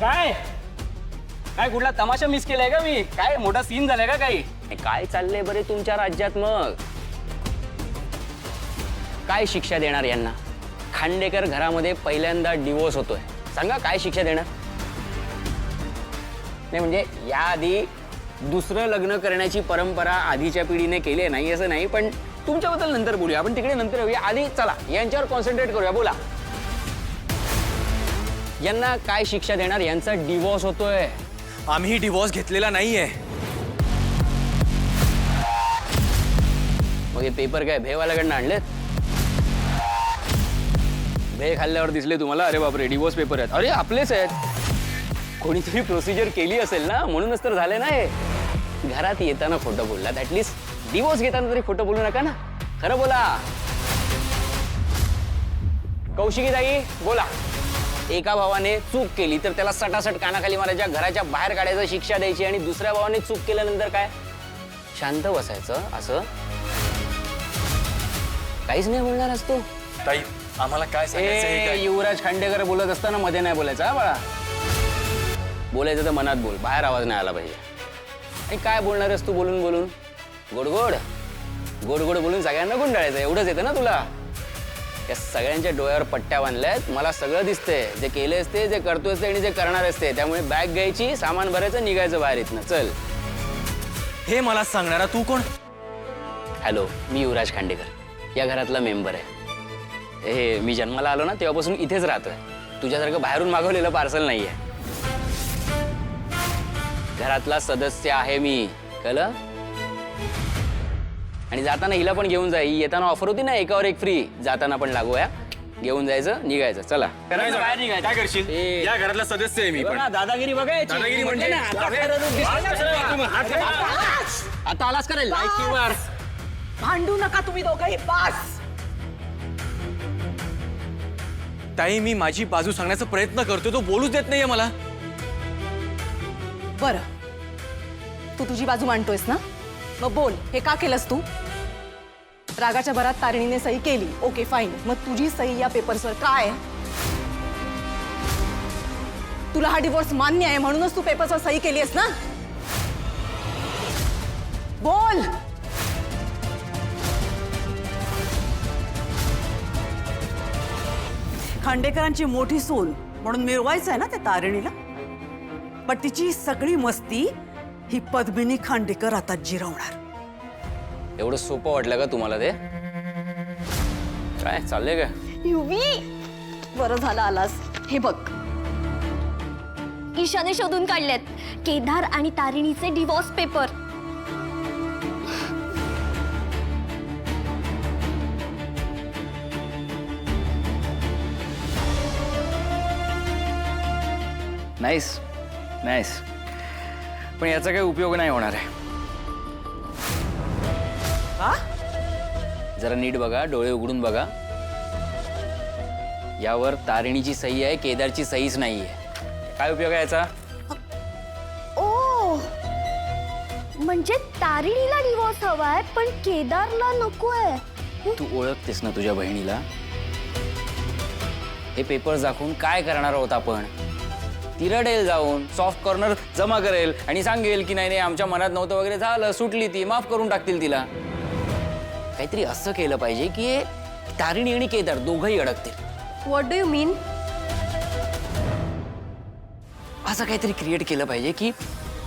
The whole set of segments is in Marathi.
काय काय कुठला तमाशा मिस केलाय का मी? काय मोठा सीन झालाय का काही? काय चाललंय बरे तुमच्या राज्यात? मग काय शिक्षा देणार यांना? खांडेकर घरामध्ये पहिल्यांदा डिवोर्स होतोय, सांगा काय शिक्षा देणार? नाही म्हणजे याआधी दुसरं लग्न करण्याची परंपरा आधीच्या पिढीने केली नाही असं नाही, पण तुमच्याबद्दल नंतर बोलूया, आपण तिकडे नंतर येऊया. आधी चला यांच्यावर कॉन्सन्ट्रेट करूया. बोला, यांना काय शिक्षा देणार? यांचा डिवोर्स होतोय. आम्ही डिवोर्स घेतलेला नाहीये. मग हे पेपर काय भेवाल्याकडनं आणलेत? भे खाल्ल्यावर दिसले तुम्हाला? अरे बापरे, डिवोर्स पेपर आहेत. अरे आपलेच आहेत. कोणीतरी प्रोसिजर केली असेल ना, म्हणूनच तर झाले ना हे. घरात येताना खोटं बोललात, ऍटलीस्ट डिवोर्स घेताना तरी खोटं बोलू नका ना, खरं बोला. कौशिकी ताई बोला, एका भावाने चूक केली तर त्याला सटासट कानाखाली मारायच्या, घराच्या बाहेर काढायचं, शिक्षा द्यायची, आणि दुसऱ्या भावाने चूक केल्यानंतर काय शांत बसायचं? असं काहीच नाही बोलणार असतो. ताई आम्हाला काय सांगायचं हे काय? युवराज खांडेकर बोलत असताना मध्ये नाही बोलायचं हा बाळा. बोलायचं तर मनात बोल, बाहेर आवाज नाही आला पाहिजे. आणि काय बोलणार आहेस तू बोलून बोलून? गोड गोड गोड गोड बोलून सगळ्यांना गुंडाळायचं, एवढंच येतं ना तुला? या सगळ्यांच्या डोळ्यावर पट्ट्या बांधल्यात, मला सगळं दिसतंय. जे केले असते, जे करतोय असते आणि जे करणार असते. त्यामुळे बॅग घ्यायची, सामान भरायचं, निघायचं बाहेर इथनं. चल. हे मला सांगणारा तू कोण? हॅलो, मी युवराज खांडेकर, या घरातला मेंबर आहे. हे मी जन्माला आलो ना तेव्हापासून इथेच राहतोय. तुझ्यासारखं बाहेरून मागवलेलं पार्सल नाहीये. घरातला सदस्य आहे मी, कळलं? आणि जाताना हिला पण घेऊन जा. ही येताना ऑफर होती ना, एकावर एक फ्री. जाताना पण लागूया, घेऊन जायचं, निघायचं. चला. बाहेर निघायचं. काय करशील? ए. या घरातला सदस्य आहे मी बघ पण. ना, दादागिरी बघायची. दादागिरी म्हणजे? ना, आता आता आलाच करेल लाईकीवर. भांडू नका तुम्ही दोघंही, बास. ताई मी माझी बाजू सांगण्याचा प्रयत्न करतोय, तो बोलूच देत नाहीये मला. बरं, तू तुझी बाजू मांडतोयस ना, मग बोल, हे का केलंस तू? रागाच्या भरात तारिणीने सही केली, ओके फाईन. मग तुझी सही या पेपर्सवर काय? तुला हा डिवोर्स मान्य आहे म्हणूनच तू पेपर्सवर सही केली आहेस ना? बोल. खांडेकरांची मोठी सून म्हणून मिळवायचं आहे ना त्या तारिणीला, पण तिची सगळी मस्ती ही पद्मिनी खांडेकर आता जिरवणार. एवढं सोपं वाटलं का तुम्हाला ते? काय चाललंय का? युवी, बरं झालं आलास. हे बघ, ईशाने शोधून काढलेत केदार आणि तारिणीचे डिवोर्स पेपर. नाईस नाईस, पण याचा काही उपयोग नाही होणार आहे. हा? जरा नीट बघा, डोळे उघडून बघा. यावर तारिणीची सही आहे, केदारची सहीच नाहीये. काय उपयोग आहे याचा? ओ, म्हणजे तारिणीला डिवोर्स हवाय पण केदारला नकोय. तू ओळखतेस ना तुझ्या बहिणीला? हे पेपर्स दाखवून काय करणार आहोत आपण? ती रडेल, जाऊन सॉफ्ट कॉर्नर जमा करेल आणि सांगेल की नाही नाही आमच्या मनात नव्हतं वगैरे, झालं, सुटली, ती माफ करून टाकतील तिला. काहीतरी असं केलं पाहिजे की तारिणी आणि केदार दोघंही अडकतील. व्हॉट डू यू मीन? असं काहीतरी क्रिएट केलं पाहिजे की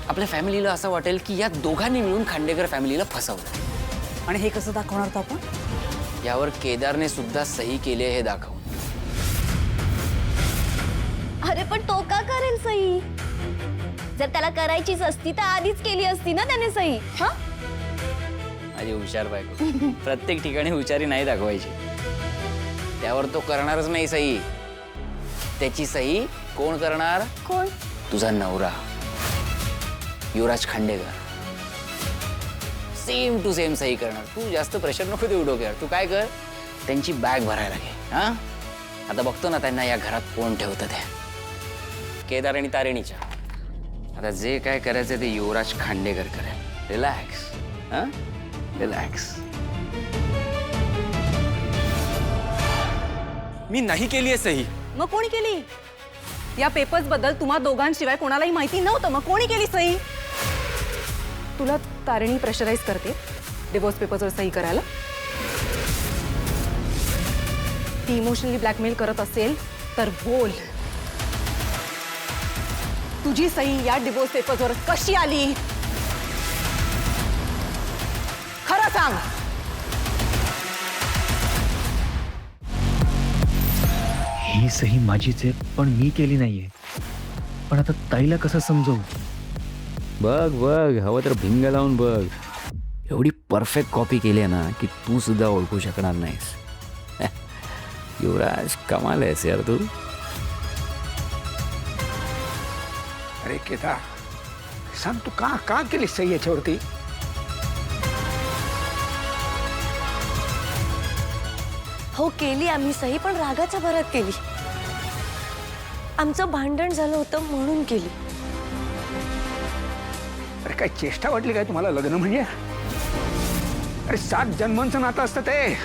आपल्या फॅमिलीला असं वाटेल की या दोघांनी मिळून खांडेकर फॅमिलीला फसवलं. आणि हे कसं दाखवणार तो आपण? यावर केदारने सुद्धा सही केली हे दाखवून. अरे पण तो का करेल सही? जर त्याला करायचीच असती तर आधीच केली असती ना त्याने सही. हा, माझी हुशार बायको. प्रत्येक ठिकाणी हुशारी नाही दाखवायची. त्यावर तो करणारच नाही सही. त्याची सही कोण करणार? कोण? तुझा नवरा युवराज खांडेकर. सेम टू सेम सही करणार. तू जास्त प्रेशर नको देऊ डोक्यावर. तू काय कर, त्यांची बॅग भरायला घे. हा, आता बघतो ना त्यांना या घरात कोण ठेवतं ते. केदार आणि तारिणीच्या. आता जे काय करायचं ते युवराज खांडेकर करेल. रिलॅक्स. हा, रिलॅक्स. मी नाही केली आहे सही. मग कोणी केली? या पेपर्स बद्दल तुम्हा दोघांशिवाय कोणालाही माहिती नव्हतं, मग कोणी केली सही? तुला तारिणी प्रेशराईज करते डिवोर्स पेपर्सवर सही करायला? ती इमोशनली ब्लॅकमेल करत असेल तर बोल, तुझी सही या डिवोर्स पेपर्सवर कशी आली? खरं सांग. ही सही माझीच आहे, पण मी केली नाहीये. पण आता ताईला कसं समजवू? बघ बघ, हवं तर भिंग लावून बघ. एवढी परफेक्ट कॉपी केली आहे ना की तू सुद्धा ओळखू शकणार नाहीस. युवराज, कमाल आहेस यार तू. अरे केदार, सांग तू का केली सही याच्यावरती? हो केली आम्ही सही, पण रागाच्या भरात केली. आमचं भांडण झालं होतं म्हणून केली. अरे काय चेष्टा वाटली काय तुम्हाला? लग्न म्हणजे अरे 7 जन्मांचं नातं असतं ते.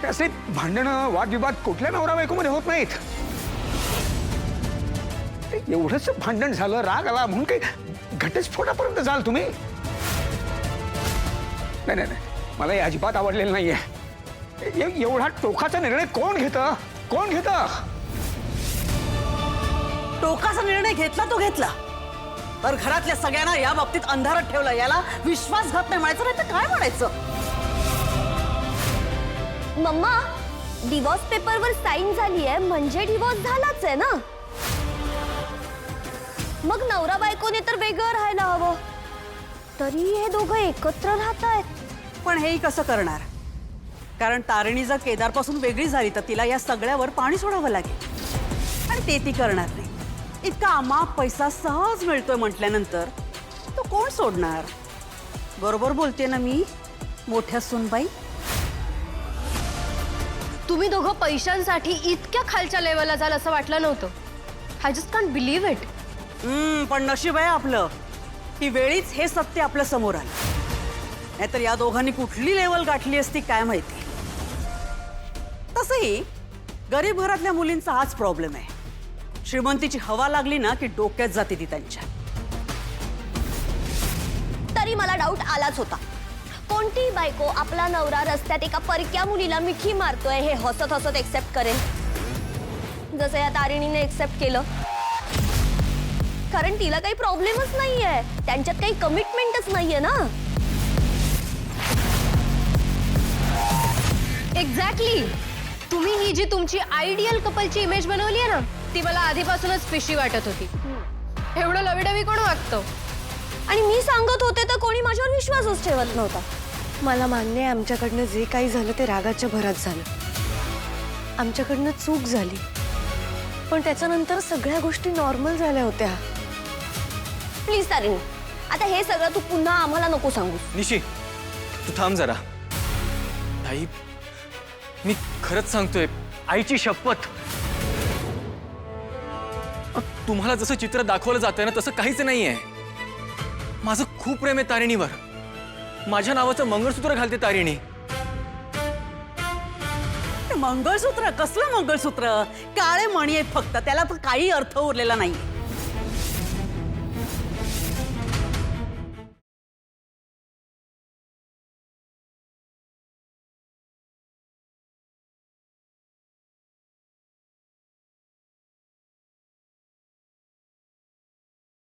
असे भांडणं वादविवाद कुठल्या नवरा बायकोमध्ये होत नाहीत. एवढंच भांडण झालं, राग आला म्हणून काही घटस्फोटापर्यंत जाल तुम्ही? नाही नाही नाही, मला हे अजिबात आवडलेलं नाहीये. एवढा टोकाचा निर्णय कोण घेतं? टोकाचा निर्णय घेतला तो घेतला, तर घरातल्या सगळ्यांना या बाबतीत अंधारात ठेवलं. याला विश्वासघात नाही म्हणायचं, नाही तर काय म्हणायचं? मम्मा, डिवोर्स पेपरवर साईन झाली आहे म्हणजे डिवोर्स झालाच आहे ना. मग नवरा बायकोने तर वेगळं राहायला हवं, तरी हे दोघं एकत्र राहत आहेत. पण हेही कसं करणार? कारण तारिणी जर केदारपासून वेगळी झाली तर तिला या सगळ्यावर पाणी सोडावं लागेल, आणि ते ती करणार नाही. इतका अमाप पैसा सहज मिळतोय म्हटल्यानंतर तो कोण सोडणार? बरोबर बोलते ना मी, मोठ्या सुनबाई? तुम्ही दोघं पैशांसाठी इतक्या खालच्या लेवलला जाल असं वाटलं नव्हतं. I just can't believe it. पण नशीब आहे आपलं की वेळीच हे सत्य आपल्या समोर आलं, नाहीतर या दोघांनी कुठली लेवल गाठली असती काय माहिती. तसंही गरीब घरातल्या मुलींचा हाच प्रॉब्लेम आहे. श्रीमंतीची हवा लागली ना की डोक्यात जाते ती त्यांच्या. तरी मला डाऊट आलाच होता. कोणती बायको आपला नवरा रस्त्यात एका परक्या मुलीला मिठी मारतोय हे हसत हसत एक्सेप्ट करेल, जसं या तारिणीने एक्सेप्ट केलं? कारण तिला काही प्रॉब्लेमच नाहीये, त्यांच्यात काही कमिटमेंटच नाहीये ना. एक्झॅक्टली. तुम्ही ही जी तुमची आयडियल कपलची इमेज बनवली आहे ना, ती मला आधीपासूनच फिशी वाटत होती. एवढं लवेडवी कोण वागतं? आणि मी सांगत होते तर कोणी माझ्यावर विश्वासच ठेवत नव्हता. मला मान्य आहे आमच्याकडनं जे काही झालं ते रागाच्या भरात झालं, आमच्याकडनं चूक झाली, पण त्याच्यानंतर सगळ्या गोष्टी नॉर्मल झाल्या होत्या. प्लीज तारिणी, आता हे सगळं तू पुन्हा आम्हाला नको सांगू. निशी, तू थांब जरा. ताई, मी खरंच सांगतोय, आईची शपथ. तुम्हाला जसं चित्र दाखवलं जातंय ना तसं काहीच नाहीये. माझं खूप प्रेम आहे तारिणीवर. माझ्या नावाचं मंगळसूत्र घालते तारिणी. मंगळसूत्र? कसलं मंगळसूत्र? काळे मणी आहेत फक्त, त्याला तर काही अर्थ उरलेला नाहीये.